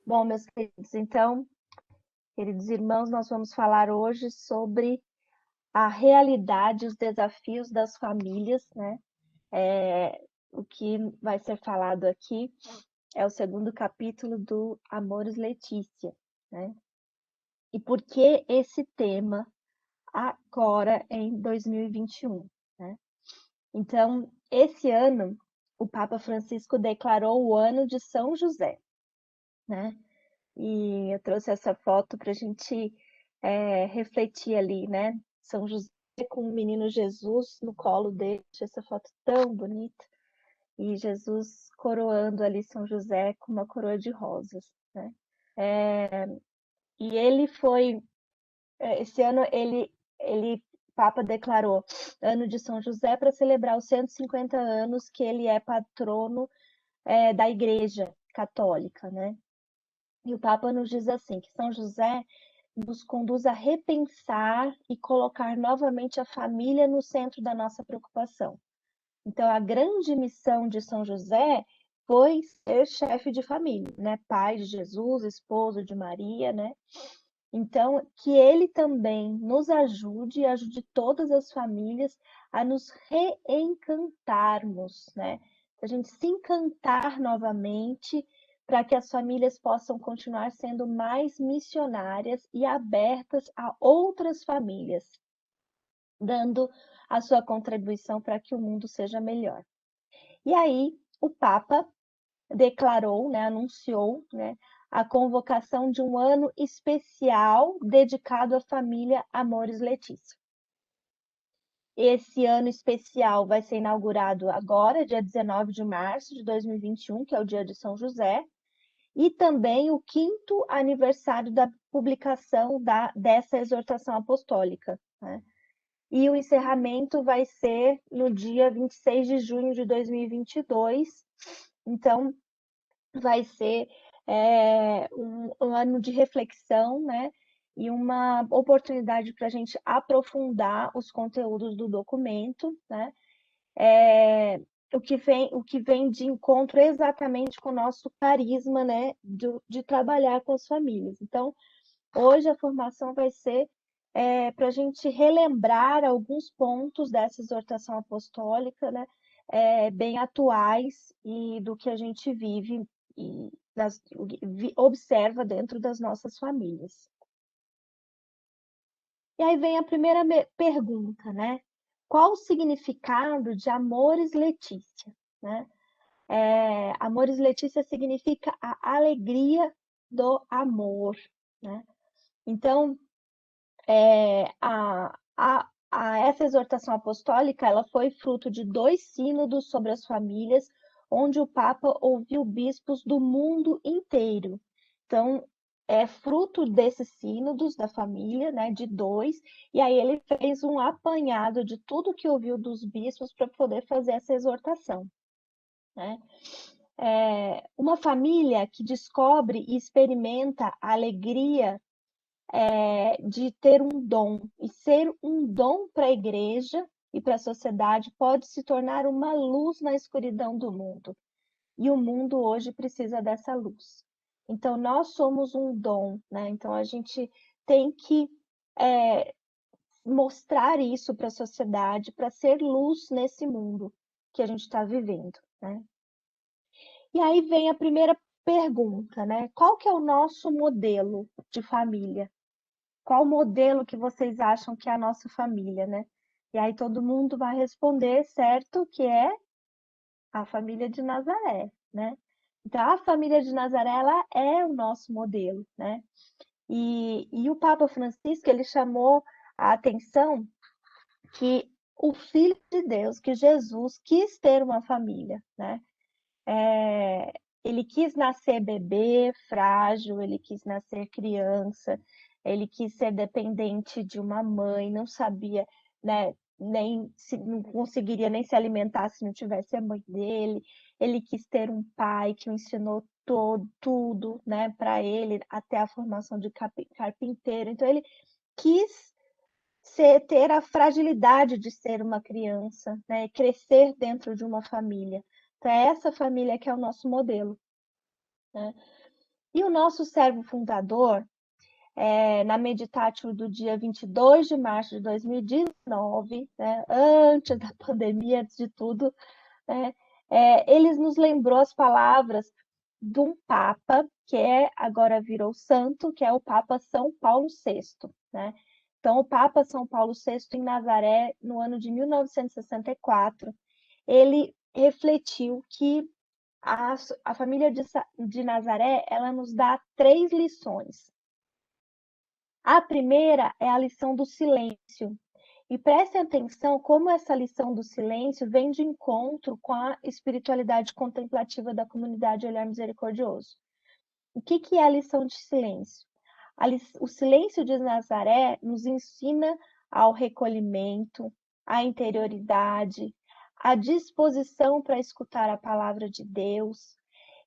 Bom, meus queridos, então, queridos irmãos, nós vamos falar hoje sobre a realidade, os desafios das famílias, né? O que vai ser falado aqui é o segundo capítulo do Amores Letícia, né? E por que esse tema agora em 2021, né? Então, esse ano, o Papa Francisco declarou o ano de São José, né? E eu trouxe essa foto para a gente refletir ali, né? São José com o menino Jesus no colo dele, essa foto tão bonita. E Jesus coroando ali São José com uma coroa de rosas, né? E ele foi, esse ano Papa declarou ano de São José para celebrar os 150 anos que ele é patrono da Igreja Católica, né? E o Papa nos diz assim, que São José nos conduz a repensar e colocar novamente a família no centro da nossa preocupação. Então, a grande missão de São José foi ser chefe de família, né? Pai de Jesus, esposo de Maria, né? Então, que ele também nos ajude e ajude todas as famílias a nos reencantarmos, né? A gente se encantar novamente para que as famílias possam continuar sendo mais missionárias e abertas a outras famílias, dando a sua contribuição para que o mundo seja melhor. E aí, o Papa declarou, né, anunciou, né, a convocação de um ano especial dedicado à família Amores Letícia. Esse ano especial vai ser inaugurado agora, dia 19 de março de 2021, que é o dia de São José, e também o 5º aniversário da publicação dessa exortação apostólica, né? E o encerramento vai ser no dia 26 de junho de 2022. Então, vai ser um ano de reflexão, né? E uma oportunidade para a gente aprofundar os conteúdos do documento, né? O que vem de encontro exatamente com o nosso carisma, né? De trabalhar com as famílias. Então, hoje a formação vai ser para a gente relembrar alguns pontos dessa exortação apostólica, né? Bem atuais e do que a gente vive e observa dentro das nossas famílias. E aí vem a primeira pergunta, né? Qual o significado de Amores Letícia, né? Amores Letícia significa a alegria do amor, né? Então, essa exortação apostólica ela foi fruto de 2 sínodos sobre as famílias, onde o Papa ouviu bispos do mundo inteiro. Então, é fruto desses sínodos da família, né, de 2, e aí ele fez um apanhado de tudo que ouviu dos bispos para poder fazer essa exortação, né? Uma família que descobre e experimenta a alegria de ter um dom e ser um dom para a igreja e para a sociedade pode se tornar uma luz na escuridão do mundo. E o mundo hoje precisa dessa luz. Então, nós somos um dom, né? Então, a gente tem que mostrar isso para a sociedade, para ser luz nesse mundo que a gente está vivendo, né? E aí vem a primeira pergunta, né? Qual que é o nosso modelo de família? Qual modelo que vocês acham que é a nossa família, né? E aí todo mundo vai responder, certo, que é a família de Nazaré, né? Então, a família de Nazaré, ela é o nosso modelo, né? E o Papa Francisco, ele chamou a atenção que o Filho de Deus, que Jesus, quis ter uma família, né? Ele quis nascer bebê, frágil, ele quis nascer criança, ele quis ser dependente de uma mãe, não sabia, né, não conseguiria nem se alimentar se não tivesse a mãe dele. Ele quis ter um pai que o ensinou tudo, né, para ele, até a formação de carpinteiro. Então ele quis ter a fragilidade de ser uma criança, né, crescer dentro de uma família. Então é essa família que é o nosso modelo, né? E o nosso servo fundador, na Meditatio do dia 22 de março de 2019, né, antes da pandemia, antes de tudo, né, eles nos lembrou as palavras de um Papa, que agora virou santo, que é o Papa São Paulo VI. Né? Então, o Papa São Paulo VI, em Nazaré, no ano de 1964, ele refletiu que a família de Nazaré, ela nos dá 3 lições. A primeira é a lição do silêncio. E prestem atenção como essa lição do silêncio vem de encontro com a espiritualidade contemplativa da comunidade Olhar Misericordioso. O que é a lição de silêncio? O silêncio de Nazaré nos ensina ao recolhimento, à interioridade, à disposição para escutar a palavra de Deus,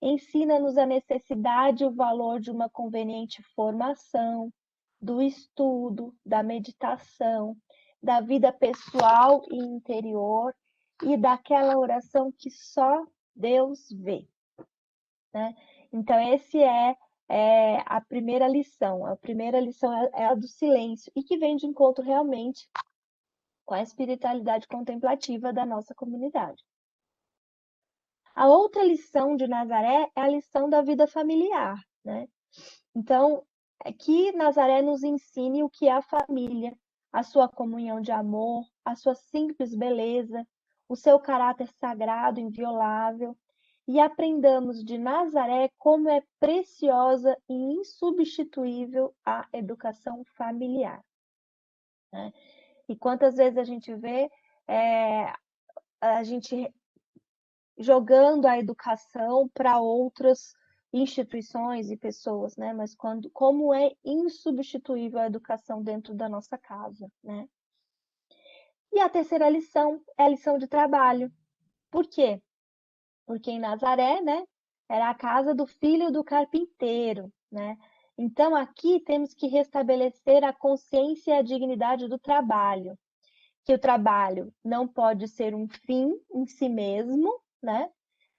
ensina-nos a necessidade e o valor de uma conveniente formação, do estudo, da meditação, da vida pessoal e interior e daquela oração que só Deus vê. Né? Então, esse é a primeira lição. A primeira lição é a do silêncio e que vem de encontro realmente com a espiritualidade contemplativa da nossa comunidade. A outra lição de Nazaré é a lição da vida familiar, né? Então, é que Nazaré nos ensine o que é a família, a sua comunhão de amor, a sua simples beleza, o seu caráter sagrado, inviolável, e aprendamos de Nazaré como é preciosa e insubstituível a educação familiar. Né? E quantas vezes a gente vê a gente jogando a educação para outras instituições e pessoas, né? Mas como é insubstituível a educação dentro da nossa casa, né? E a terceira lição é a lição de trabalho. Por quê? Porque em Nazaré, né, era a casa do filho do carpinteiro, né? Então aqui temos que restabelecer a consciência e a dignidade do trabalho, que o trabalho não pode ser um fim em si mesmo, né?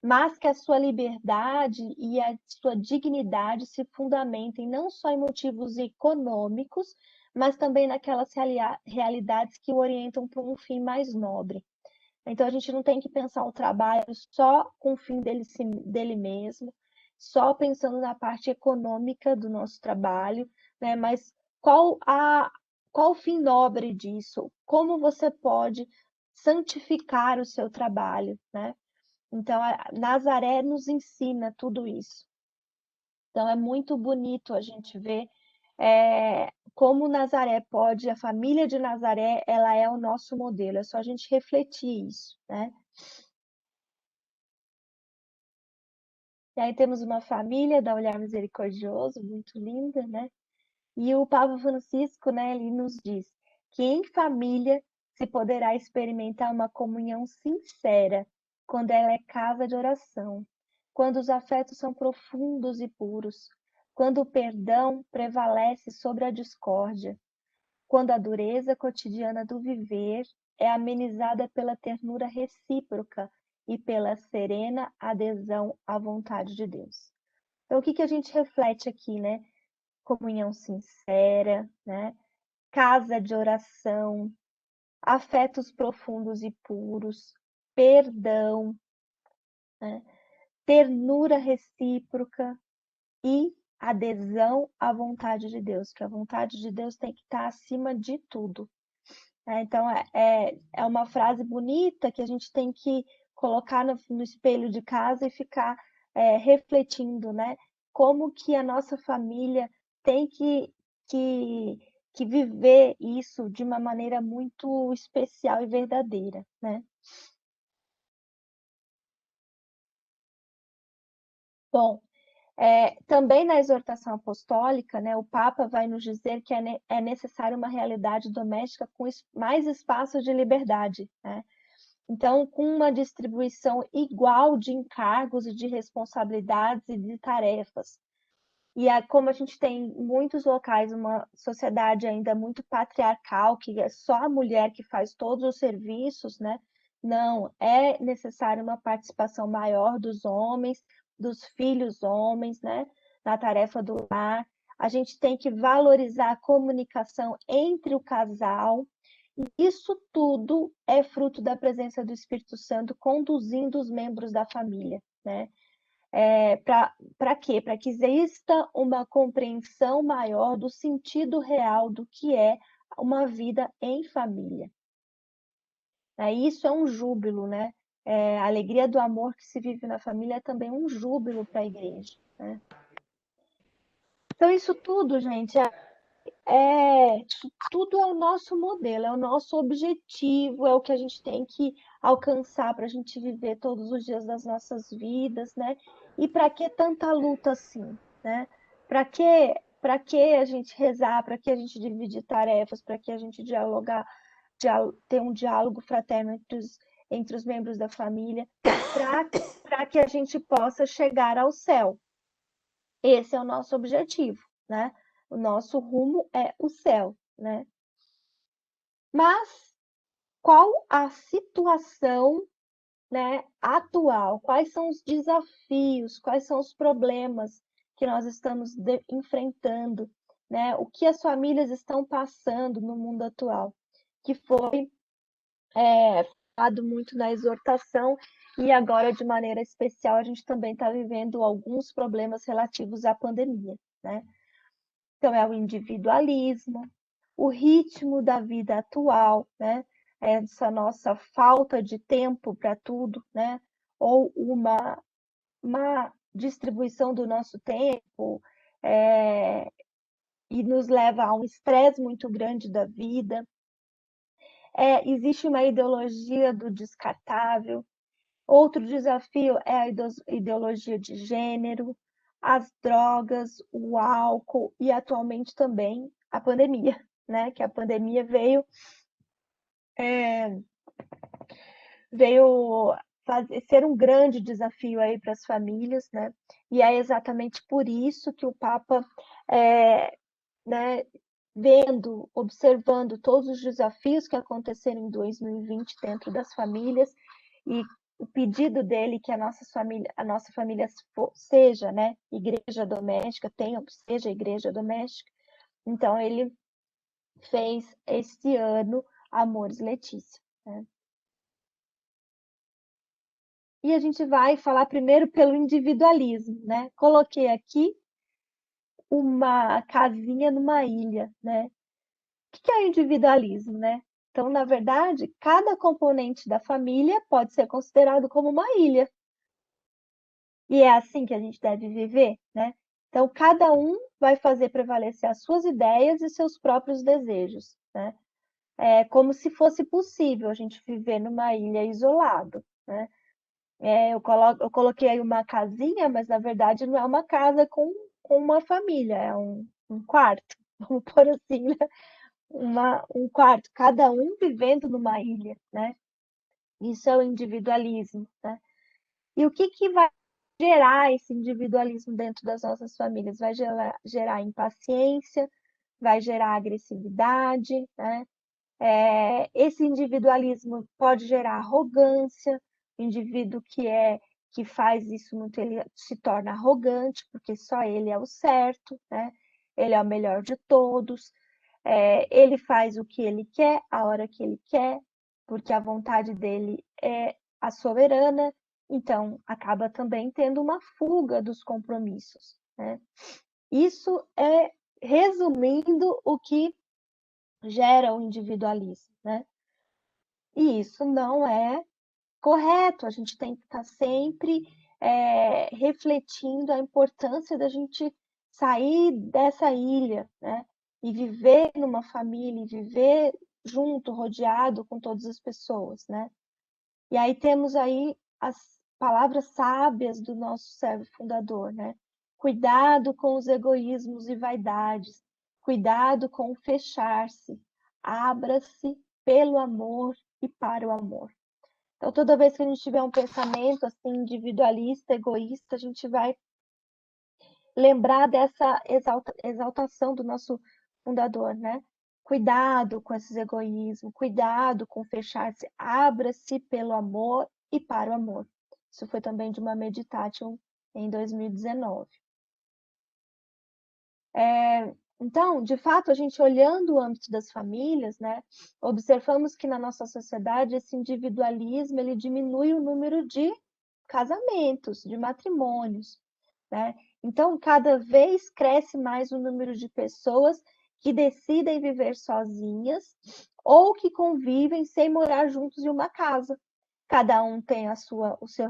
Mas que a sua liberdade e a sua dignidade se fundamentem não só em motivos econômicos, mas também naquelas realidades que o orientam para um fim mais nobre. Então, a gente não tem que pensar o trabalho só com o fim dele mesmo, só pensando na parte econômica do nosso trabalho, né? Mas qual o fim nobre disso? Como você pode santificar o seu trabalho, né? Então, Nazaré nos ensina tudo isso. Então, é muito bonito a gente ver como Nazaré pode, a família de Nazaré, ela é o nosso modelo. É só a gente refletir isso, né? E aí temos uma família da Olhar Misericordioso, muito linda, né? E o Papa Francisco, né, ele nos diz que em família se poderá experimentar uma comunhão sincera, quando ela é casa de oração, quando os afetos são profundos e puros, quando o perdão prevalece sobre a discórdia, quando a dureza cotidiana do viver é amenizada pela ternura recíproca e pela serena adesão à vontade de Deus. Então, o que a gente reflete aqui, né? Comunhão sincera, né? Casa de oração, afetos profundos e puros, perdão, né? Ternura recíproca e adesão à vontade de Deus, que a vontade de Deus tem que estar acima de tudo. Então, é uma frase bonita que a gente tem que colocar no espelho de casa e ficar refletindo, né? Como que a nossa família tem que, que viver isso de uma maneira muito especial e verdadeira, né? Bom, também na exortação apostólica, né, o Papa vai nos dizer que é necessária uma realidade doméstica com mais espaço de liberdade, né? Então, com uma distribuição igual de encargos e de responsabilidades e de tarefas. E como a gente tem em muitos locais uma sociedade ainda muito patriarcal, que é só a mulher que faz todos os serviços, né? Não, é necessária uma participação maior dos homens, dos filhos homens, né? na tarefa do lar, a gente tem que valorizar a comunicação entre o casal, e isso tudo é fruto da presença do Espírito Santo conduzindo os membros da família, né? Para quê? Para que exista uma compreensão maior do sentido real do que é uma vida em família. Isso é um júbilo, né? A alegria do amor que se vive na família é também um júbilo para a igreja, né? Então, isso tudo, gente, tudo é o nosso modelo, é o nosso objetivo, é o que a gente tem que alcançar para a gente viver todos os dias das nossas vidas, né? E para que tanta luta assim, né? Para que a gente rezar, para que a gente dividir tarefas, para que a gente dialogar, ter um diálogo fraterno entre os membros da família, para que a gente possa chegar ao céu. Esse é o nosso objetivo, né? O nosso rumo é o céu, né? Mas qual a situação, né, atual? Quais são os desafios? Quais são os problemas que nós estamos enfrentando, né? O que as famílias estão passando no mundo atual? Que foi falado muito na exortação e agora, de maneira especial, a gente também está vivendo alguns problemas relativos à pandemia, né? Então, é o individualismo, o ritmo da vida atual, né? Essa nossa falta de tempo para tudo, né? Ou uma distribuição do nosso tempo, e nos leva a um estresse muito grande da vida. Existe uma ideologia do descartável. Outro desafio é a ideologia de gênero, as drogas, o álcool e atualmente também a pandemia, né? Que a pandemia veio ser um grande desafio aí para as famílias, né? E é exatamente por isso que o Papa, né, observando todos os desafios que aconteceram em 2020 dentro das famílias, e o pedido dele que a nossa família seja, né, igreja doméstica, seja igreja doméstica. Então ele fez este ano Amores Letícia, né? E a gente vai falar primeiro pelo individualismo, né? Coloquei aqui uma casinha numa ilha, né? O que é o individualismo, né? Então, na verdade, cada componente da família pode ser considerado como uma ilha. E é assim que a gente deve viver, né? Então, cada um vai fazer prevalecer as suas ideias e seus próprios desejos, né? É como se fosse possível a gente viver numa ilha isolado, né? Eu coloquei aí uma casinha, mas na verdade não é uma casa com uma família, é um quarto, vamos por assim, né? Um quarto, cada um vivendo numa ilha, né? Isso é o individualismo, né? E o que vai gerar esse individualismo dentro das nossas famílias? Vai gerar impaciência, vai gerar agressividade, né? Esse individualismo pode gerar arrogância, o indivíduo que faz isso muito, ele se torna arrogante, porque só ele é o certo, né? Ele é o melhor de todos, ele faz o que ele quer, a hora que ele quer, porque a vontade dele é a soberana, então acaba também tendo uma fuga dos compromissos, né? Isso é, resumindo, o que gera o individualismo, né? E isso não é correto, a gente tem que estar sempre refletindo a importância da gente sair dessa ilha, né? E viver numa família, e viver junto, rodeado com todas as pessoas, né? E aí temos aí as palavras sábias do nosso servo fundador, né? Cuidado com os egoísmos e vaidades, cuidado com o fechar-se, abra-se pelo amor e para o amor. Então, toda vez que a gente tiver um pensamento assim individualista, egoísta, a gente vai lembrar dessa exaltação do nosso fundador, né? Cuidado com esses egoísmos, cuidado com fechar-se, abra-se pelo amor e para o amor. Isso foi também de uma meditation em 2019. Então, de fato, a gente olhando o âmbito das famílias, né, observamos que na nossa sociedade esse individualismo ele diminui o número de casamentos, de matrimônios, né? Então, cada vez cresce mais o número de pessoas que decidem viver sozinhas ou que convivem sem morar juntos em uma casa. Cada um tem o seu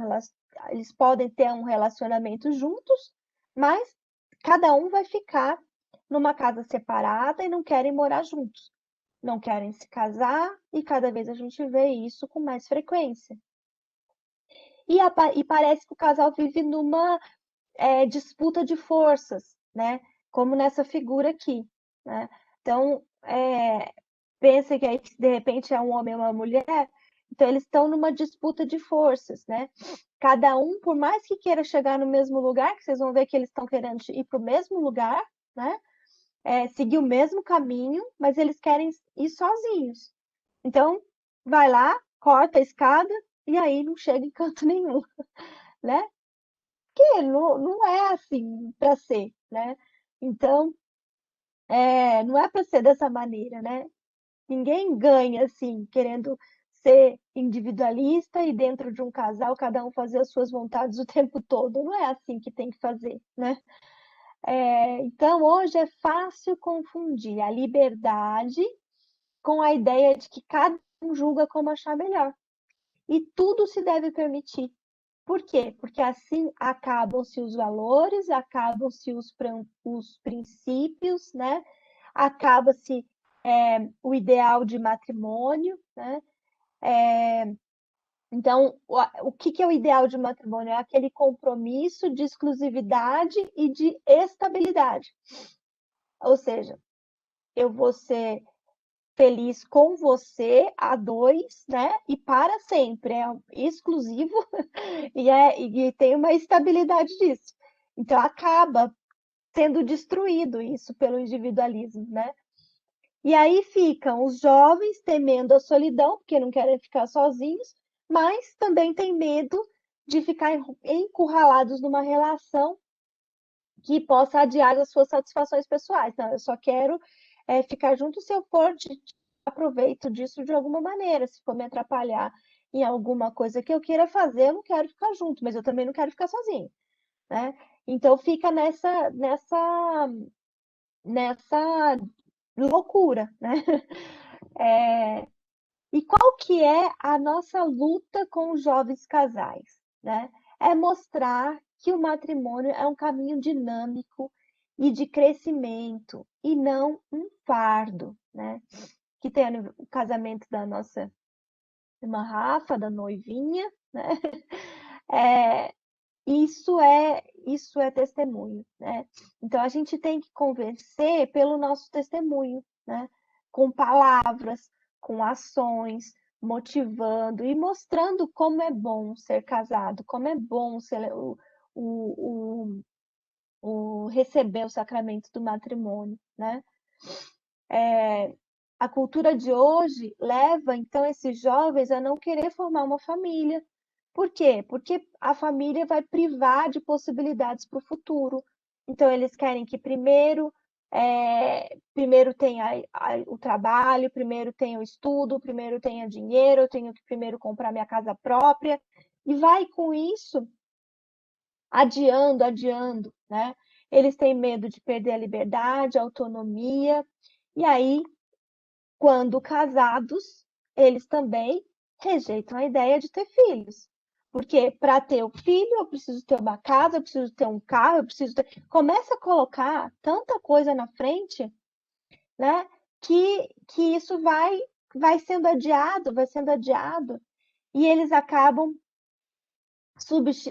eles podem ter um relacionamento juntos, mas cada um vai ficar numa casa separada e não querem morar juntos. Não querem se casar e cada vez a gente vê isso com mais frequência. E parece que o casal vive numa disputa de forças, né? Como nessa figura aqui, né? Então, pensa que aí, de repente, é um homem e uma mulher, então eles estão numa disputa de forças, né? Cada um, por mais que queira chegar no mesmo lugar, que vocês vão ver que eles estão querendo ir para o mesmo lugar, né? Seguir o mesmo caminho, mas eles querem ir sozinhos. Então, vai lá, corta a escada e aí não chega em canto nenhum, né? Que não é assim para ser, né? Então, não é para ser dessa maneira, né? Ninguém ganha assim, querendo ser individualista e dentro de um casal, cada um fazer as suas vontades o tempo todo. Não é assim que tem que fazer, né? Então, hoje é fácil confundir a liberdade com a ideia de que cada um julga como achar melhor. E tudo se deve permitir. Por quê? Porque assim acabam-se os valores, acabam-se os princípios, né? Acaba-se o ideal de matrimônio, né? Então, o que é o ideal de matrimônio? É aquele compromisso de exclusividade e de estabilidade. Ou seja, eu vou ser feliz com você a dois, né? E para sempre, é exclusivo e tem uma estabilidade disso. Então acaba sendo destruído isso pelo individualismo, né? E aí ficam os jovens temendo a solidão, porque não querem ficar sozinhos, mas também têm medo de ficar encurralados numa relação que possa adiar as suas satisfações pessoais. Não, eu só quero ficar junto se eu for de aproveito disso de alguma maneira. Se for me atrapalhar em alguma coisa que eu queira fazer, eu não quero ficar junto, mas eu também não quero ficar sozinho, né? Então fica nessa loucura, né? E qual que é a nossa luta com os jovens casais, né? É mostrar que o matrimônio é um caminho dinâmico e de crescimento e não um fardo, né? Que tem o casamento da nossa irmã Rafa, da noivinha, né? É, isso é testemunho, né? Então a gente tem que convencer pelo nosso testemunho, né? Com palavras, com ações, motivando e mostrando como é bom ser casado, como é bom ser o, receber o sacramento do matrimônio, né? A cultura de hoje leva então esses jovens a não querer formar uma família. Por quê? Porque a família vai privar de possibilidades para o futuro. Então eles querem que primeiro tenha o trabalho, primeiro tenha o estudo, primeiro tenha dinheiro, eu tenho que primeiro comprar minha casa própria e vai com isso adiando, né? Eles têm medo de perder a liberdade, a autonomia, e aí quando casados, eles também rejeitam a ideia de ter filhos. Porque para ter o filho, eu preciso ter uma casa, eu preciso ter um carro, eu preciso ter. Começa a colocar tanta coisa na frente, né? Que isso vai sendo adiado, vai sendo adiado, e eles acabam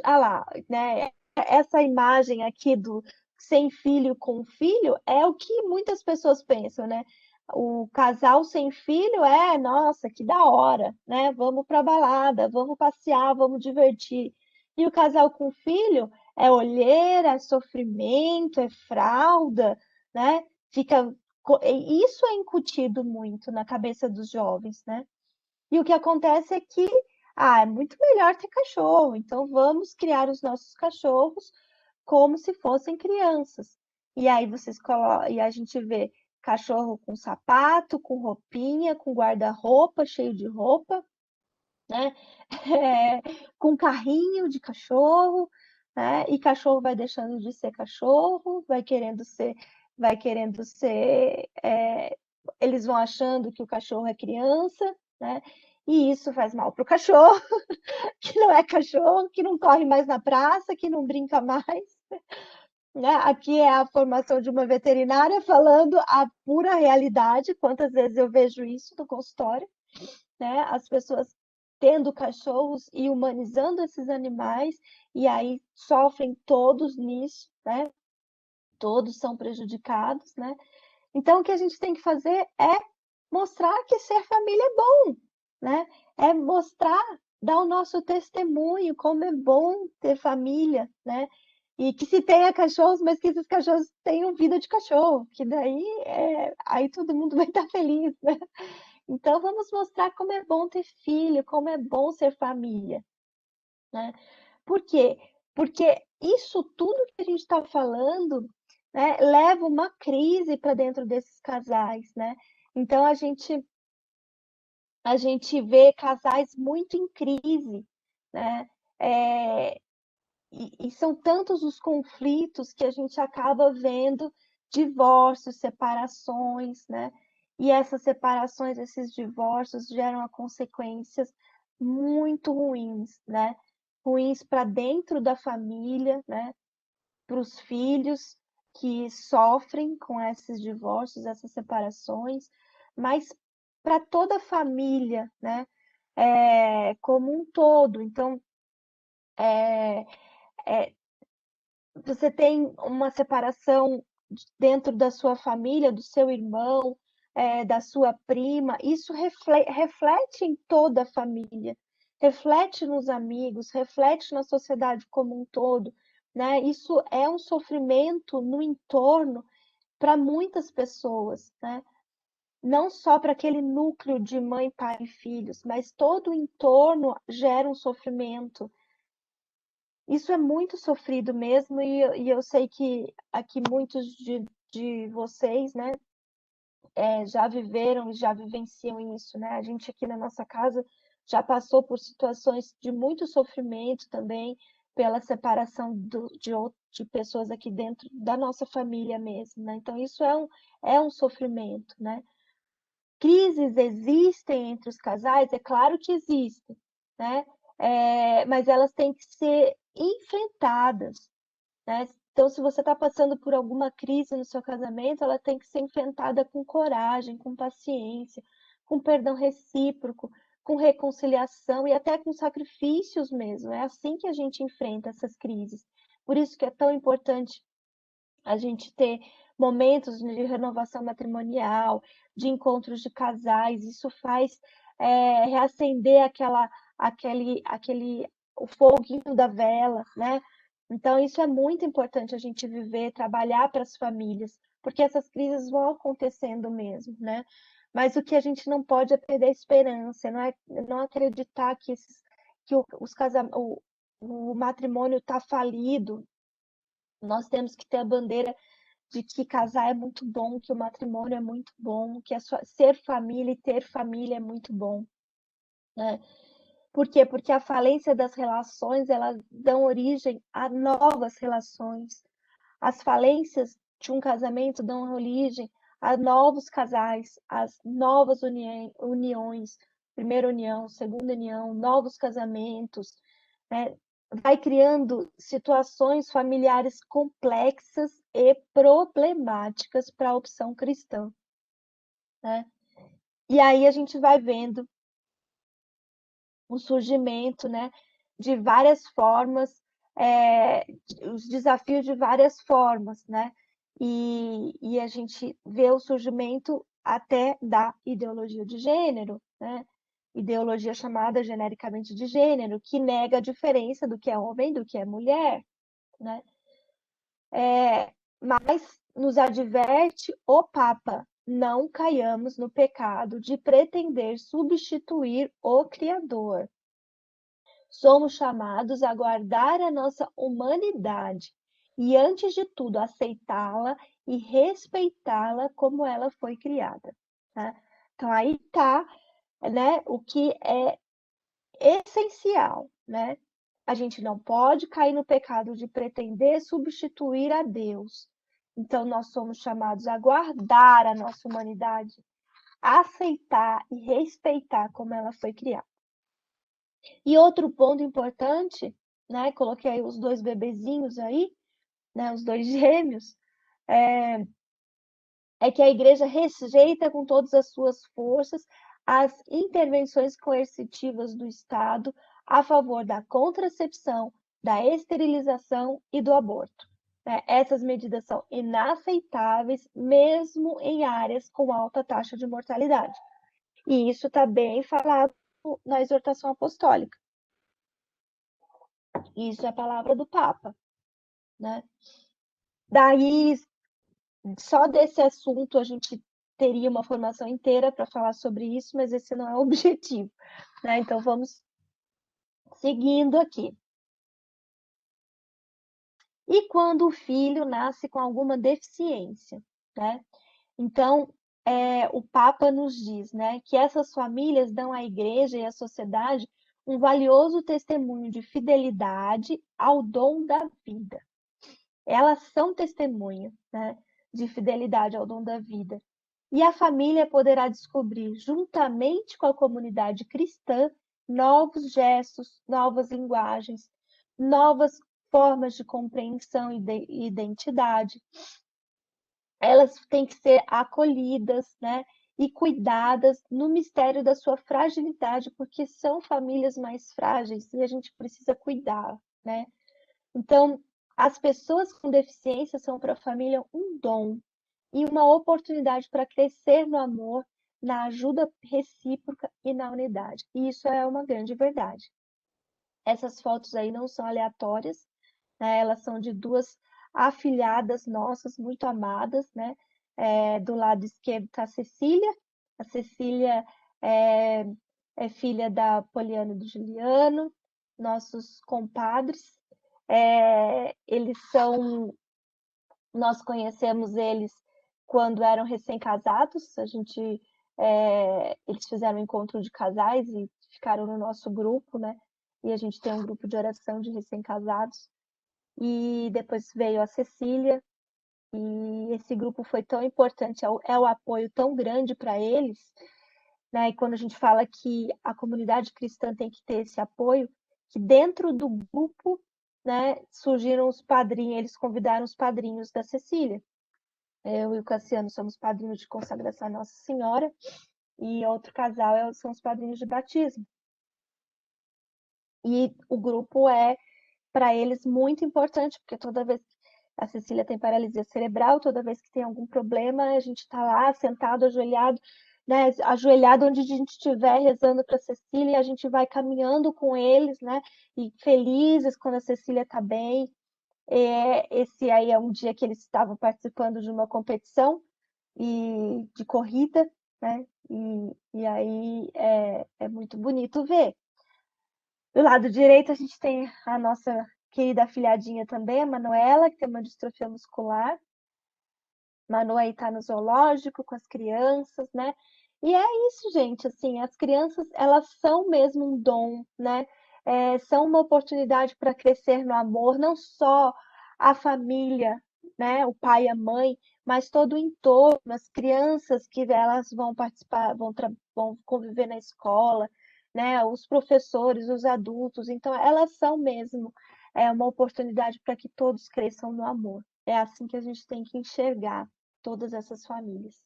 ah lá, né? Essa imagem aqui do sem filho com filho é o que muitas pessoas pensam, né? O casal sem filho nossa, que da hora, né? Vamos para balada, vamos passear, vamos divertir. E o casal com filho é olheira, é sofrimento, é fralda, né? Isso é incutido muito na cabeça dos jovens, né? E o que acontece é que, é muito melhor ter cachorro, então vamos criar os nossos cachorros como se fossem crianças. e aí vocês colocam, e a gente vê cachorro com sapato, com roupinha, com guarda-roupa, cheio de roupa, né? É, com carrinho de cachorro, né? E cachorro vai deixando de ser cachorro, eles vão achando que o cachorro é criança, né? E isso faz mal para o cachorro, que não é cachorro, que não corre mais na praça, que não brinca mais, né? Aqui é a formação de uma veterinária falando a pura realidade. Quantas vezes eu vejo isso no consultório, né? As pessoas tendo cachorros e humanizando esses animais, e aí sofrem todos nisso, né? Todos são prejudicados, né? Então, o que a gente tem que fazer é mostrar que ser família é bom, né? É mostrar, dar o nosso testemunho, como é bom ter família, né? E que se tenha cachorros, mas que esses cachorros tenham vida de cachorro, que daí aí todo mundo vai estar feliz, né? Então vamos mostrar como é bom ter filho, como é bom ser família, né? Por quê? Porque isso tudo que a gente está falando, né, leva uma crise para dentro desses casais, né? Então a gente vê casais muito em crise, né? É, e são tantos os conflitos que a gente acaba vendo divórcios, separações, né? E essas separações, esses divórcios geram consequências muito ruins, né? Ruins para dentro da família, né? Para os filhos que sofrem com esses divórcios, essas separações, mas para toda a família, né? Como um todo. Então, é, é, você tem uma separação dentro da sua família, do seu irmão, da sua prima, isso reflete em toda a família, reflete nos amigos, reflete na sociedade como um todo, né? Isso é um sofrimento no entorno para muitas pessoas, né? Não só para aquele núcleo de mãe, pai e filhos, mas todo o entorno gera um sofrimento. Isso é muito sofrido mesmo, e eu sei que aqui muitos de vocês, né, já viveram e já vivenciam isso, né? A gente aqui na nossa casa já passou por situações de muito sofrimento também, pela separação de pessoas aqui dentro da nossa família mesmo, né? Então, isso é um sofrimento, né? Crises existem entre os casais? É claro que existem, né? Mas elas têm que ser enfrentadas, né? Então, se você está passando por alguma crise no seu casamento, ela tem que ser enfrentada com coragem, com paciência, com perdão recíproco, com reconciliação e até com sacrifícios mesmo. É assim que a gente enfrenta essas crises. Por isso que é tão importante a gente ter momentos de renovação matrimonial, de encontros de casais. Isso faz reacender o foguinho da vela, né? Então, isso é muito importante a gente viver, trabalhar para as famílias, porque essas crises vão acontecendo mesmo, né? Mas o que a gente não pode é perder a esperança, não acreditar que o matrimônio está falido. Nós temos que ter a bandeira de que casar é muito bom, que o matrimônio é muito bom, que ser família e ter família é muito bom, né? Por quê? Porque a falência das relações, elas dão origem a novas relações. As falências de um casamento dão origem a novos casais, as novas uniões, primeira união, segunda união, novos casamentos, né? Vai criando situações familiares complexas e problemáticas para a opção cristã, né? E aí a gente vai vendo o surgimento, né, de várias formas, os desafios de várias formas, né? E a gente vê o surgimento até da ideologia de gênero, né? Ideologia chamada genericamente de gênero, que nega a diferença do que é homem e do que é mulher, né? Mas nos adverte o Papa: não caiamos no pecado de pretender substituir o Criador. Somos chamados a guardar a nossa humanidade e, antes de tudo, aceitá-la e respeitá-la como ela foi criada, né? Então, aí está, né, o que é essencial, né? A gente não pode cair no pecado de pretender substituir a Deus. Então, nós somos chamados a guardar a nossa humanidade, a aceitar e respeitar como ela foi criada. E outro ponto importante, né? Coloquei aí os dois bebezinhos aí, né? Os dois gêmeos, é que a igreja rejeita com todas as suas forças as intervenções coercitivas do Estado a favor da contracepção, da esterilização e do aborto, né? Essas medidas são inaceitáveis, mesmo em áreas com alta taxa de mortalidade. E isso está bem falado na exortação apostólica. Isso é a palavra do Papa, né? Daí, só desse assunto a gente teria uma formação inteira para falar sobre isso, mas esse não é o objetivo, né? Então vamos seguindo aqui. E quando o filho nasce com alguma deficiência, né? Então, o Papa nos diz, né, que essas famílias dão à igreja e à sociedade um valioso testemunho de fidelidade ao dom da vida. Elas são testemunha, né, de fidelidade ao dom da vida. E a família poderá descobrir, juntamente com a comunidade cristã, novos gestos, novas linguagens, novas formas de compreensão e de identidade. Elas têm que ser acolhidas, né, e cuidadas no mistério da sua fragilidade, porque são famílias mais frágeis e a gente precisa cuidar, né? Então, as pessoas com deficiência são para a família um dom e uma oportunidade para crescer no amor, na ajuda recíproca e na unidade. E isso é uma grande verdade. Essas fotos aí não são aleatórias, né? Elas são de duas afilhadas nossas, muito amadas, né? Do lado esquerdo está a Cecília. A Cecília é, é filha da Poliana e do Juliano, nossos compadres. Eles são, nós conhecemos eles quando eram recém-casados. Eles fizeram um encontro de casais e ficaram no nosso grupo, né? E a gente tem um grupo de oração de recém-casados. E depois veio a Cecília, e esse grupo foi tão importante, é o apoio tão grande para eles, né? E quando a gente fala que a comunidade cristã tem que ter esse apoio, que dentro do grupo, né, surgiram os padrinhos, eles convidaram os padrinhos da Cecília. Eu e o Cassiano somos padrinhos de consagração à Nossa Senhora, e outro casal são os padrinhos de batismo. E o grupo é, para eles, muito importante, porque toda vez que a Cecília tem paralisia cerebral, toda vez que tem algum problema, a gente está lá sentado, ajoelhado, né, ajoelhado onde a gente estiver, rezando para a Cecília, e a gente vai caminhando com eles, né, e felizes quando a Cecília está bem. Esse aí é um dia que eles estavam participando de uma competição e de corrida, né, e aí é muito bonito ver. Do lado direito, a gente tem a nossa querida afilhadinha também, a Manuela, que tem uma distrofia muscular. Manu aí tá no zoológico com as crianças, né? E é isso, gente, assim, as crianças, elas são mesmo um dom, né? São uma oportunidade para crescer no amor, não só a família, né? O pai e a mãe, mas todo o entorno, as crianças que elas vão participar, vão conviver na escola, né? Os professores, os adultos, então elas são mesmo uma oportunidade para que todos cresçam no amor. É assim que a gente tem que enxergar todas essas famílias.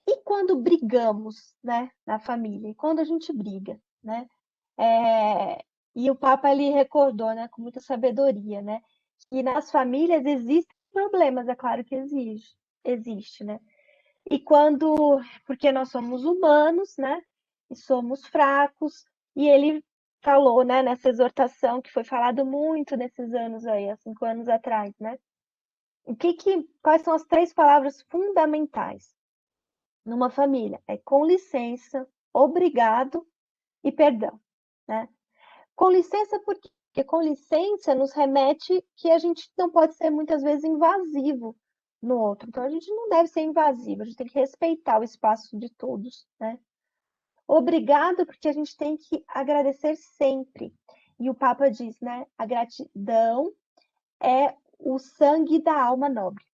E quando brigamos, né, na família? E quando a gente briga, né? E o Papa ele recordou, né, com muita sabedoria, né, que nas famílias existem problemas, é claro que existe, né? E porque nós somos humanos, né? E somos fracos. E ele falou, né, nessa exortação que foi falado muito nesses anos aí, há 5 anos atrás, né? Quais são as 3 palavras fundamentais numa família? É com licença, obrigado e perdão, né? Com licença, por quê? Porque com licença nos remete que a gente não pode ser muitas vezes invasivo no outro. Então a gente não deve ser invasivo, a gente tem que respeitar o espaço de todos, né? Obrigado, porque a gente tem que agradecer sempre. E o Papa diz, né? A gratidão é o sangue da alma nobre,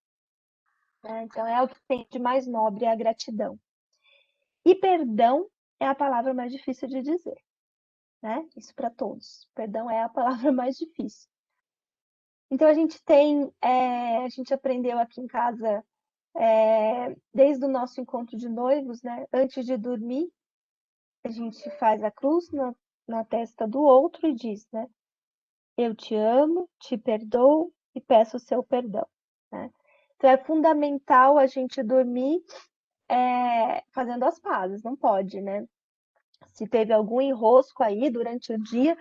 né? Então é o que tem de mais nobre é a gratidão. E perdão é a palavra mais difícil de dizer, né? Isso para todos. Perdão é a palavra mais difícil. Então a gente tem, a gente aprendeu aqui em casa, desde o nosso encontro de noivos, né? Antes de dormir, a gente faz a cruz na testa do outro e diz, né? Eu te amo, te perdoo e peço o seu perdão, né? Então é fundamental a gente dormir fazendo as pazes, não pode, né? Se teve algum enrosco aí durante o dia,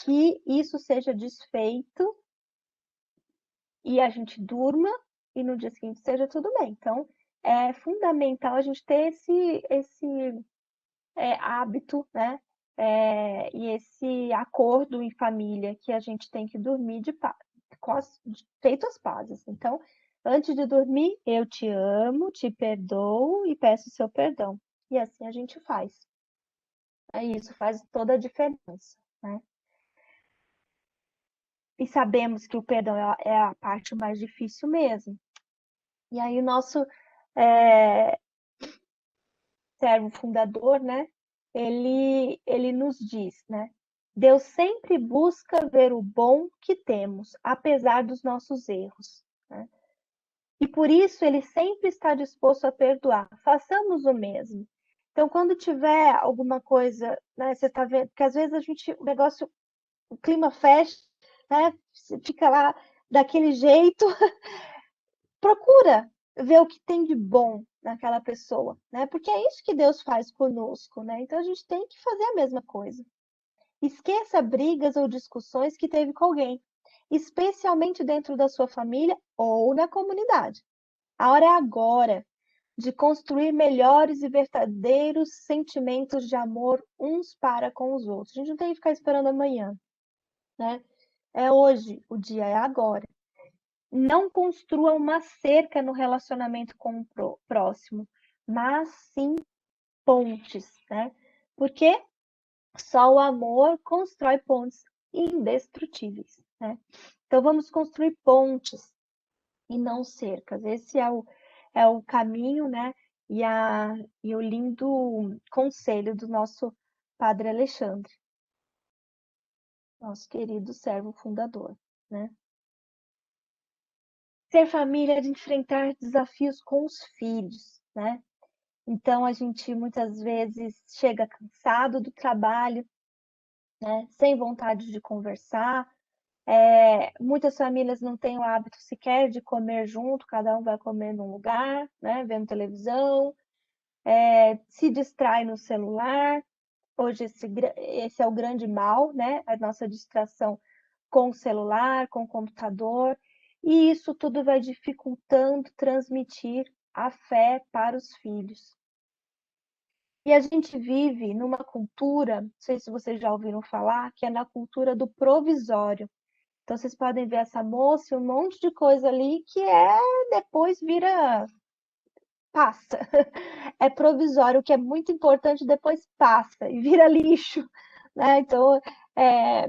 que isso seja desfeito e a gente durma e no dia seguinte seja tudo bem. Então, é fundamental a gente ter esse hábito, né? E esse acordo em família que a gente tem que dormir feito as pazes. Então, antes de dormir, eu te amo, te perdoo e peço o seu perdão. E assim a gente faz. Isso faz toda a diferença, né? E sabemos que o perdão é a parte mais difícil mesmo. E aí o nosso servo fundador, né? Ele nos diz, né? Deus sempre busca ver o bom que temos, apesar dos nossos erros, né? E por isso ele sempre está disposto a perdoar. Façamos o mesmo. Então, quando tiver alguma coisa, né? Você está vendo que às vezes o clima fecha, né? Você fica lá daquele jeito, procura ver o que tem de bom naquela pessoa, né? Porque é isso que Deus faz conosco, né? Então a gente tem que fazer a mesma coisa. Esqueça brigas ou discussões que teve com alguém, especialmente dentro da sua família ou na comunidade. A hora é agora de construir melhores e verdadeiros sentimentos de amor uns para com os outros. A gente não tem que ficar esperando amanhã, né? É hoje, o dia é agora. Não construa uma cerca no relacionamento com o próximo, mas sim pontes, né? Porque só o amor constrói pontes indestrutíveis, né? Então vamos construir pontes e não cercas. Esse é o caminho, né? E o lindo conselho do nosso Padre Alexandre, nosso querido servo fundador, né? Ser família é de enfrentar desafios com os filhos, né? Então a gente muitas vezes chega cansado do trabalho, né? Sem vontade de conversar. Muitas famílias não têm o hábito sequer de comer junto, cada um vai comer num lugar, né? Vendo televisão, se distrai no celular. Hoje esse é o grande mal, né? A nossa distração com o celular, com o computador, e isso tudo vai dificultando transmitir a fé para os filhos. E a gente vive numa cultura, não sei se vocês já ouviram falar, que é na cultura do provisório. Então vocês podem ver essa moça e um monte de coisa ali que depois vira passa. É provisório, o que é muito importante depois passa e vira lixo, né? Então é,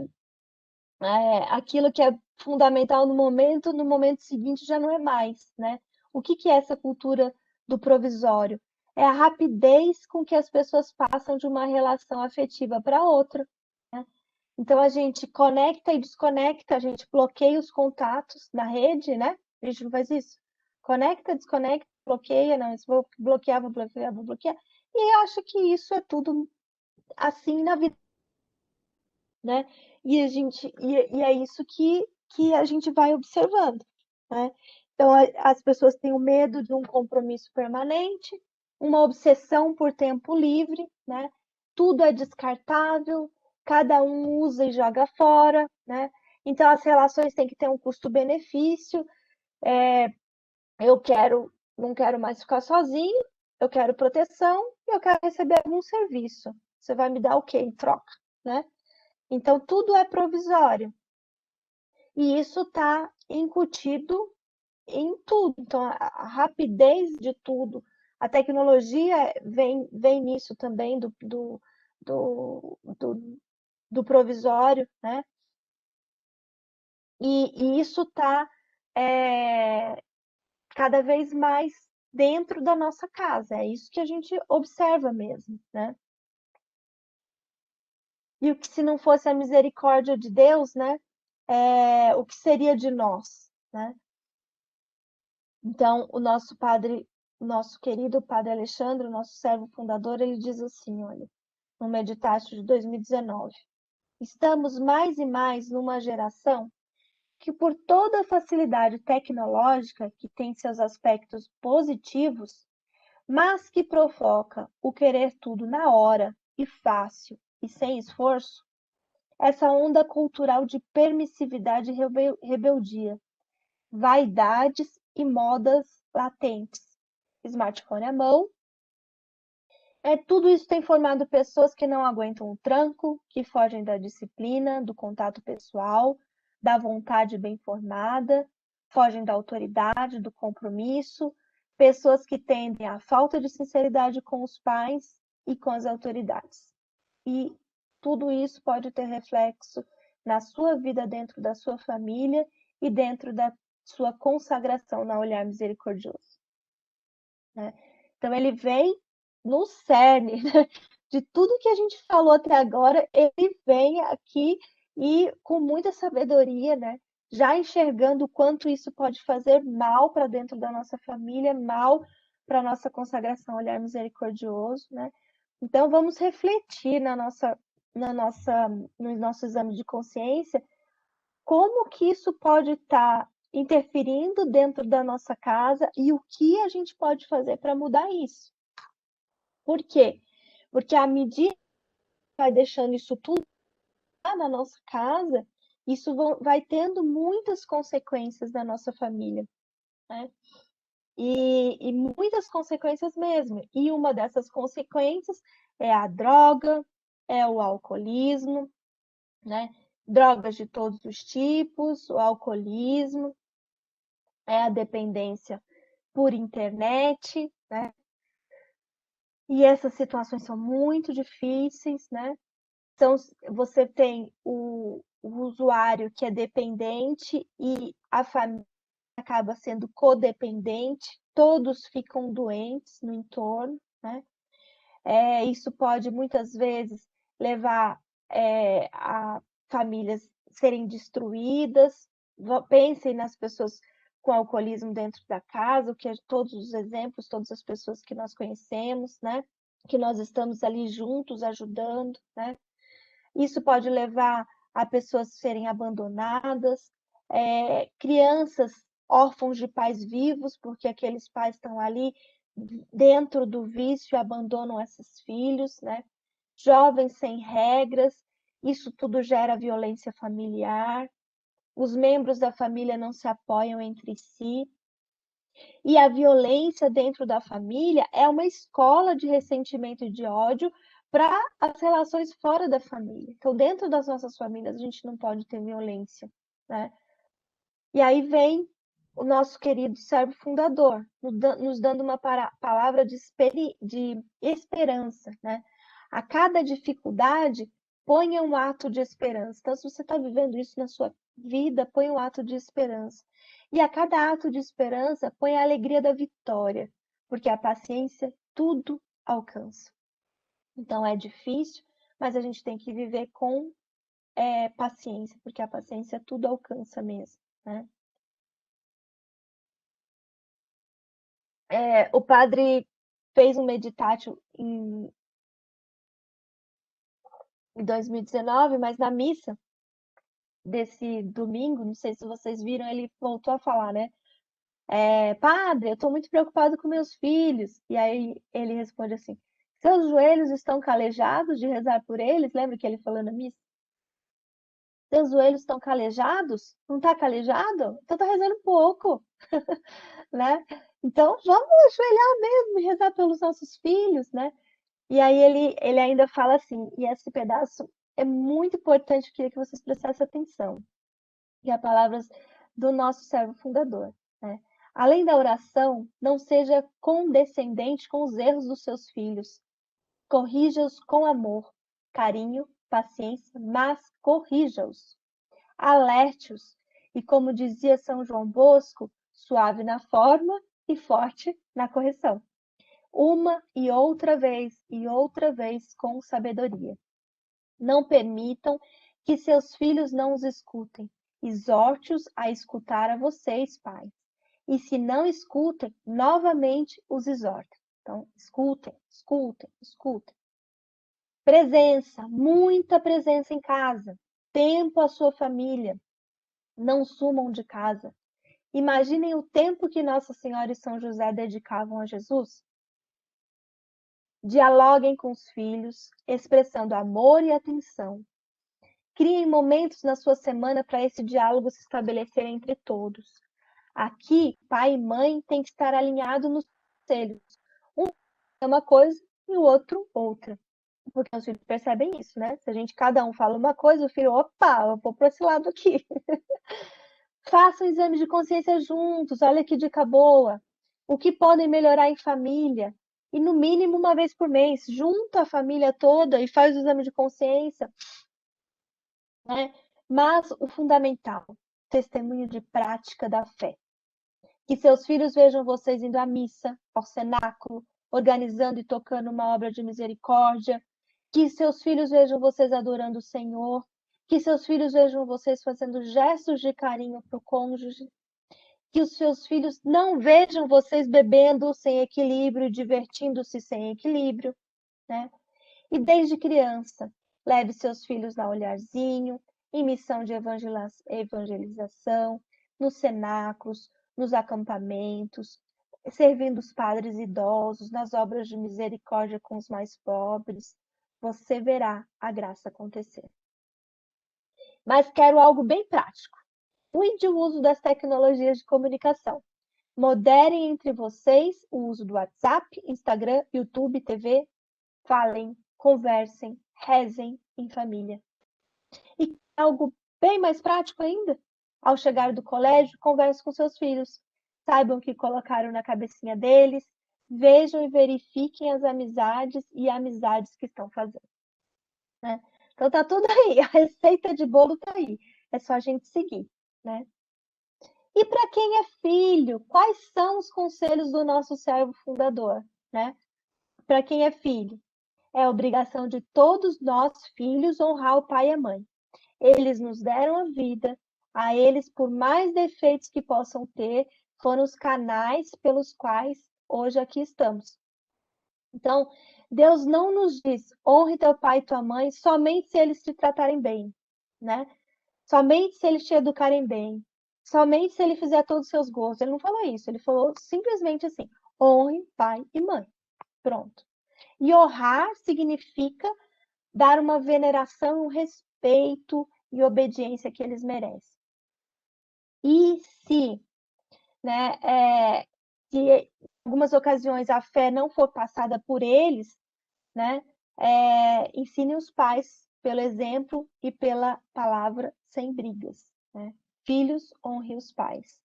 aquilo que é fundamental no momento seguinte já não é mais, né? O que é essa cultura do provisório? É a rapidez com que as pessoas passam de uma relação afetiva para outra, né? Então a gente conecta e desconecta, a gente bloqueia os contatos na rede, né? A gente não faz isso. Conecta, desconecta, bloqueia, não, isso vou bloquear, vou bloquear, vou bloquear. E eu acho que isso é tudo assim na vida, né? E é isso que a gente vai observando, né? Então as pessoas têm o medo de um compromisso permanente, uma obsessão por tempo livre, né? Tudo é descartável, cada um usa e joga fora, né? Então as relações têm que ter um custo-benefício. Eu não quero mais ficar sozinho, eu quero proteção e eu quero receber algum serviço. Você vai me dar o quê em troca, né? Então, tudo é provisório. E isso está incutido em tudo. Então, a rapidez de tudo, a tecnologia vem nisso também do provisório, né? E isso está cada vez mais dentro da nossa casa. É isso que a gente observa mesmo, né? E o que se não fosse a misericórdia de Deus, né? O que seria de nós, né? Então, o nosso querido padre Alexandre, o nosso servo fundador, ele diz assim, olha, no Meditatio de 2019, estamos mais e mais numa geração que, por toda a facilidade tecnológica, que tem seus aspectos positivos, mas que provoca o querer tudo na hora, e fácil, e sem esforço, essa onda cultural de permissividade e rebeldia, vaidades e modas latentes. Smartphone à mão. Tudo isso tem formado pessoas que não aguentam o tranco, que fogem da disciplina, do contato pessoal, da vontade bem formada, fogem da autoridade, do compromisso, pessoas que tendem à falta de sinceridade com os pais e com as autoridades. E tudo isso pode ter reflexo na sua vida dentro da sua família e dentro da sua consagração na Olhar Misericordioso, né? Então ele vem no cerne, né, de tudo que a gente falou até agora, ele vem aqui e com muita sabedoria, né, já enxergando o quanto isso pode fazer mal para dentro da nossa família, mal para a nossa consagração ao Olhar Misericordioso, né? Então vamos refletir no nosso exame de consciência como que isso pode estar interferindo dentro da nossa casa e o que a gente pode fazer para mudar isso. Por quê? Porque à medida que vai deixando isso tudo lá na nossa casa, isso vai tendo muitas consequências na nossa família, né? E muitas consequências mesmo. E uma dessas consequências é a droga, é o alcoolismo, né? Drogas de todos os tipos, o alcoolismo, é a dependência por internet, né? E essas situações são muito difíceis, né? Então, você tem o usuário que é dependente e a família acaba sendo codependente, todos ficam doentes no entorno, né? Isso pode muitas vezes levar a famílias serem destruídas. Pensem nas pessoas com alcoolismo dentro da casa, que é todos os exemplos, todas as pessoas que nós conhecemos, né? Que nós estamos ali juntos ajudando, né? Isso pode levar a pessoas serem abandonadas, crianças órfãos de pais vivos, porque aqueles pais estão ali dentro do vício e abandonam esses filhos, né? Jovens sem regras, isso tudo gera violência familiar, os membros da família não se apoiam entre si, e a violência dentro da família é uma escola de ressentimento e de ódio para as relações fora da família. Então, dentro das nossas famílias, a gente não pode ter violência, né? E aí vem o nosso querido servo fundador, nos dando uma palavra de esperança, né? A cada dificuldade, ponha um ato de esperança. Então, se você está vivendo isso na sua vida, põe um ato de esperança. E a cada ato de esperança, põe a alegria da vitória, porque a paciência tudo alcança. Então, é difícil, mas a gente tem que viver com paciência, porque a paciência tudo alcança mesmo, né? O padre fez um meditátil em 2019, mas na missa desse domingo, não sei se vocês viram, ele voltou a falar, né? Padre, eu estou muito preocupado com meus filhos. E aí ele responde assim: seus joelhos estão calejados de rezar por eles? Lembra que ele falou na missa? Seus joelhos estão calejados? Não está calejado? Então tá rezando pouco, né? Então vamos ajoelhar mesmo e rezar pelos nossos filhos, né? E aí ele ainda fala assim, e esse pedaço é muito importante, eu queria que vocês prestassem atenção. e as palavras do nosso servo fundador, né? Além da oração, não seja condescendente com os erros dos seus filhos. Corrija-os com amor, carinho, paciência, mas corrija-os. Alerte-os. E como dizia São João Bosco, suave na forma e forte na correção. Uma e outra vez com sabedoria. Não permitam que seus filhos não os escutem. Exorte-os a escutar a vocês, pais. E se não escutem, novamente os exortem. Então, escutem, escutem, escutem. Presença, muita presença em casa. Tempo à sua família. Não sumam de casa. Imaginem o tempo que Nossa Senhora e São José dedicavam a Jesus. Dialoguem com os filhos, expressando amor e atenção. Criem momentos na sua semana para esse diálogo se estabelecer entre todos. Aqui, pai e mãe têm que estar alinhados nos conselhos. Um é uma coisa e o outro outra. Porque os filhos percebem isso, né? Se a gente, cada um fala uma coisa, o filho, opa, eu vou para esse lado aqui. Façam exame de consciência juntos, olha que dica boa. O que podem melhorar em família? E no mínimo uma vez por mês, junta a família toda e faz o exame de consciência, né? Mas o fundamental, testemunho de prática da fé. Que seus filhos vejam vocês indo à missa, ao cenáculo, organizando e tocando uma obra de misericórdia. Que seus filhos vejam vocês adorando o Senhor. Que seus filhos vejam vocês fazendo gestos de carinho para o cônjuge. Que os seus filhos não vejam vocês bebendo sem equilíbrio, divertindo-se sem equilíbrio, né? E desde criança, leve seus filhos na Olharzinho, em missão de evangelização, nos cenáculos, nos acampamentos, servindo os padres idosos, nas obras de misericórdia com os mais pobres. Você verá a graça acontecer. Mas quero algo bem prático. Cuide o uso das tecnologias de comunicação. Moderem entre vocês o uso do WhatsApp, Instagram, YouTube, TV. Falem, conversem, rezem em família. E algo bem mais prático ainda, ao chegar do colégio, converse com seus filhos. Saibam o que colocaram na cabecinha deles, vejam e verifiquem as amizades que estão fazendo, né? Então tá tudo aí, a receita de bolo tá aí, é só a gente seguir, né? E para quem é filho, quais são os conselhos do nosso servo fundador, né? Para quem é filho, é obrigação de todos nós, filhos, honrar o pai e a mãe. Eles nos deram a vida, a eles, por mais defeitos que possam ter, foram os canais pelos quais hoje aqui estamos. Então, Deus não nos diz, honre teu pai e tua mãe somente se eles te tratarem bem, né? Somente se eles te educarem bem, somente se ele fizer todos os seus gostos. Ele não falou isso, ele falou simplesmente assim, honre pai e mãe. Pronto. E honrar significa dar uma veneração, um respeito e obediência que eles merecem. E se, né, se em algumas ocasiões a fé não for passada por eles, né, ensine os pais pelo exemplo e pela palavra sem brigas, né? Filhos, honrem os pais.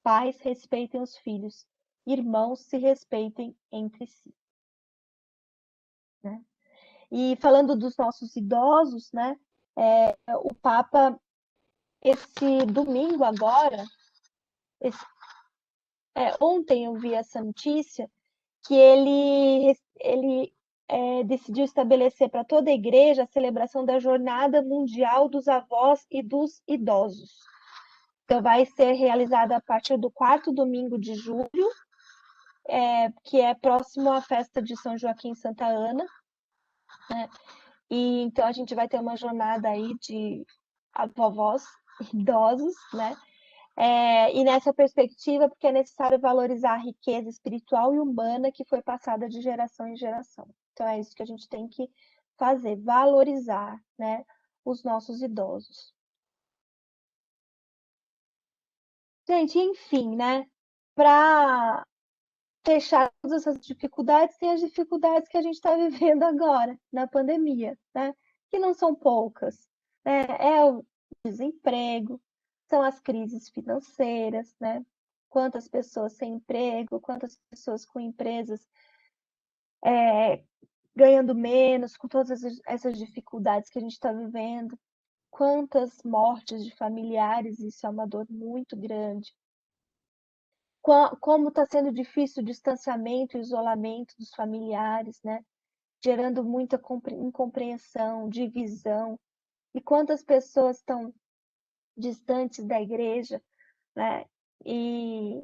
Pais, respeitem os filhos. Irmãos, se respeitem entre si, né? E falando dos nossos idosos, né? O Papa, esse domingo agora, ontem eu vi essa notícia, que ele decidiu estabelecer para toda a igreja a celebração da Jornada Mundial dos Avós e dos Idosos. Então, vai ser realizada a partir do 4º domingo de julho, que é próximo à festa de São Joaquim e Santa Ana, né? E então a gente vai ter uma jornada aí de vovós idosos, né? E nessa perspectiva, porque é necessário valorizar a riqueza espiritual e humana que foi passada de geração em geração. Então é isso que a gente tem que fazer, valorizar, né, os nossos idosos. Gente, enfim, né? Para fechar todas essas dificuldades, tem as dificuldades que a gente está vivendo agora, na pandemia, né? Que não são poucas, né? É o desemprego, são as crises financeiras, né? Quantas pessoas sem emprego, quantas pessoas com empresas ganhando menos, com todas essas dificuldades que a gente está vivendo, quantas mortes de familiares, isso é uma dor muito grande. Como está sendo difícil o distanciamento e isolamento dos familiares, né? Gerando muita incompreensão, divisão. E quantas pessoas estão distantes da igreja, né? E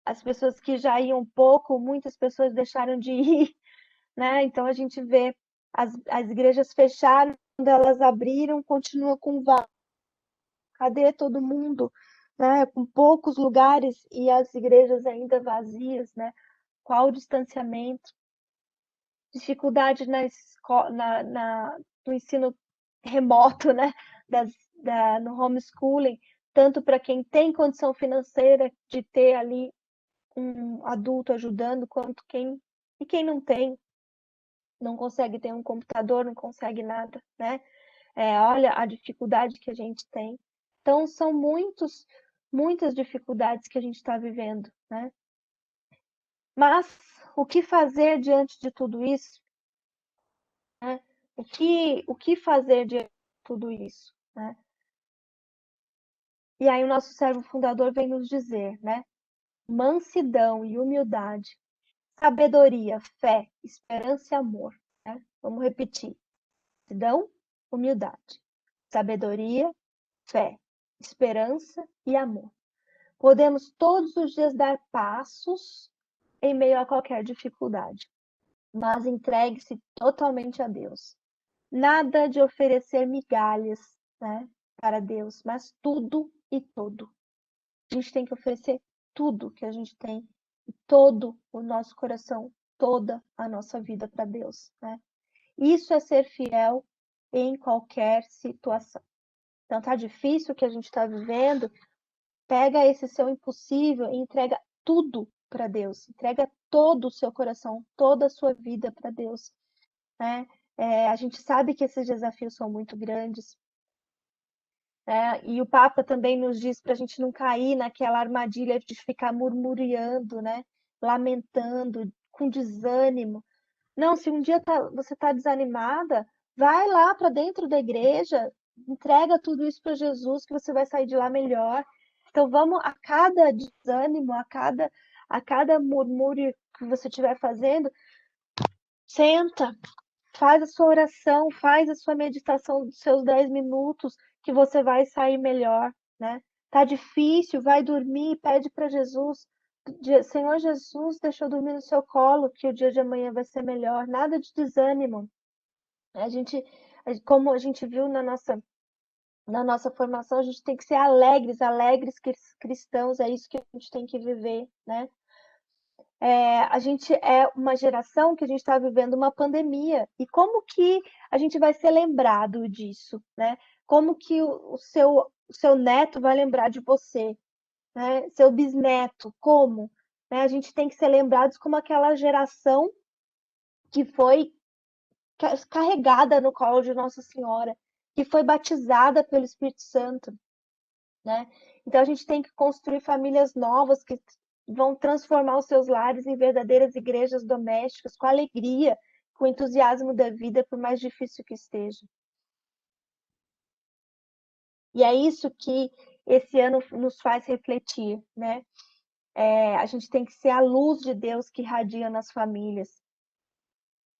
as pessoas que já iam pouco, muitas pessoas deixaram de ir, né? Então a gente vê as igrejas fecharam, quando elas abriram, continua com vaga. Cadê todo mundo? Né? Com poucos lugares e as igrejas ainda vazias, né? Qual o distanciamento? Dificuldade no ensino remoto, né? No homeschooling, tanto para quem tem condição financeira de ter ali um adulto ajudando, quanto quem não tem, não consegue ter um computador, não consegue nada, né? Olha a dificuldade que a gente tem. Então, são muitas dificuldades que a gente está vivendo, né? Mas o que fazer diante de tudo isso? Né? O que fazer diante de tudo isso? Né? E aí o nosso servo fundador vem nos dizer, né? Mansidão e humildade, sabedoria, fé, esperança e amor. Né? Vamos repetir. Mansidão, humildade, sabedoria, fé, esperança e amor. Podemos todos os dias dar passos em meio a qualquer dificuldade, mas entregue-se totalmente a Deus. Nada de oferecer migalhas, né, para Deus, mas tudo e todo. A gente tem que oferecer tudo que a gente tem, todo o nosso coração, toda a nossa vida para Deus, né? Isso é ser fiel em qualquer situação. Então tá difícil o que a gente está vivendo, pega esse seu impossível e entrega tudo para Deus, entrega todo o seu coração, toda a sua vida para Deus, né? A gente sabe que esses desafios são muito grandes, né? E o Papa também nos diz para a gente não cair naquela armadilha de ficar murmurando, né? Lamentando, com desânimo. Não, se um dia você está desanimada, vai lá para dentro da igreja, entrega tudo isso para Jesus, que você vai sair de lá melhor. Então vamos a cada desânimo, a cada murmúrio que você estiver fazendo, senta, faz a sua oração, faz a sua meditação dos seus 10 minutos, que você vai sair melhor, né? Tá difícil, vai dormir, pede para Jesus. Senhor Jesus, deixa eu dormir no seu colo, que o dia de amanhã vai ser melhor. Nada de desânimo. Como a gente viu na nossa formação, a gente tem que ser alegres cristãos, é isso que a gente tem que viver, né? A gente é uma geração que a gente está vivendo uma pandemia. E como que a gente vai ser lembrado disso, né? Como que o seu neto vai lembrar de você, né? Seu bisneto, como? Né? A gente tem que ser lembrados como aquela geração que foi carregada no colo de Nossa Senhora, que foi batizada pelo Espírito Santo, né? Então a gente tem que construir famílias novas que vão transformar os seus lares em verdadeiras igrejas domésticas, com alegria, com entusiasmo da vida, por mais difícil que esteja. E é isso que esse ano nos faz refletir, né? A gente tem que ser a luz de Deus que irradia nas famílias,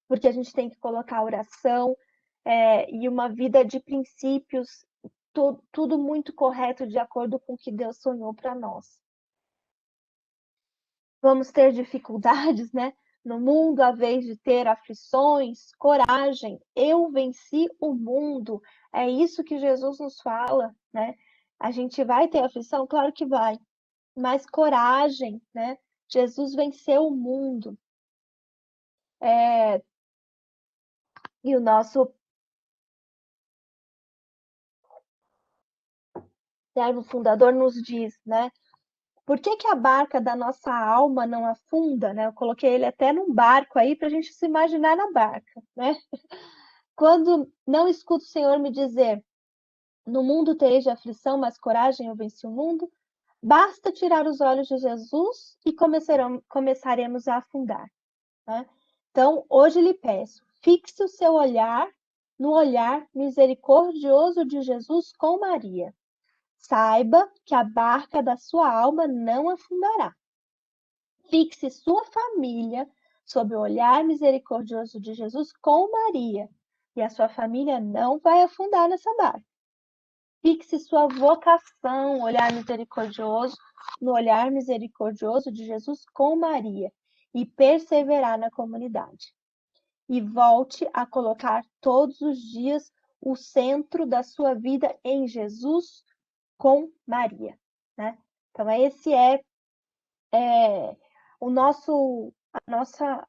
porque a gente tem que colocar oração e uma vida de princípios, tudo muito correto, de acordo com o que Deus sonhou para nós. Vamos ter dificuldades, né? No mundo, à vez de ter aflições, coragem, eu venci o mundo. É isso que Jesus nos fala, né? A gente vai ter aflição? Claro que vai, mas coragem, né? Jesus venceu o mundo. E o nosso servo fundador nos diz, né? Por que que a barca da nossa alma não afunda, né? Eu coloquei ele até num barco aí para a gente se imaginar na barca, né? Quando não escuto o Senhor me dizer, No mundo tereis de aflição, mas coragem, eu venci o mundo. Basta tirar os olhos de Jesus e começaremos a afundar, né? Então, hoje lhe peço, fixe o seu olhar no olhar misericordioso de Jesus com Maria. Saiba que a barca da sua alma não afundará. Fixe sua família sob o olhar misericordioso de Jesus com Maria, e a sua família não vai afundar nessa barca. Fixe sua vocação, olhar misericordioso, no olhar misericordioso de Jesus com Maria, e perseverar na comunidade. E volte a colocar todos os dias o centro da sua vida em Jesus com Maria, né? Então, esse é a nossa,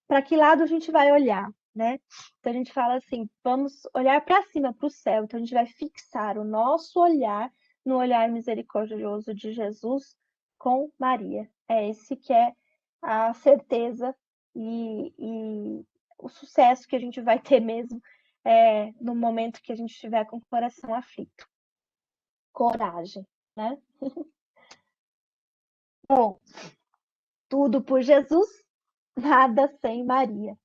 para que lado a gente vai olhar, né? Então a gente fala assim, vamos olhar para cima, para o céu. Então a gente vai fixar o nosso olhar no olhar misericordioso de Jesus com Maria. É esse que é a certeza e o sucesso que a gente vai ter mesmo no momento que a gente estiver com o coração aflito. Coragem, né? Bom, tudo por Jesus, nada sem Maria.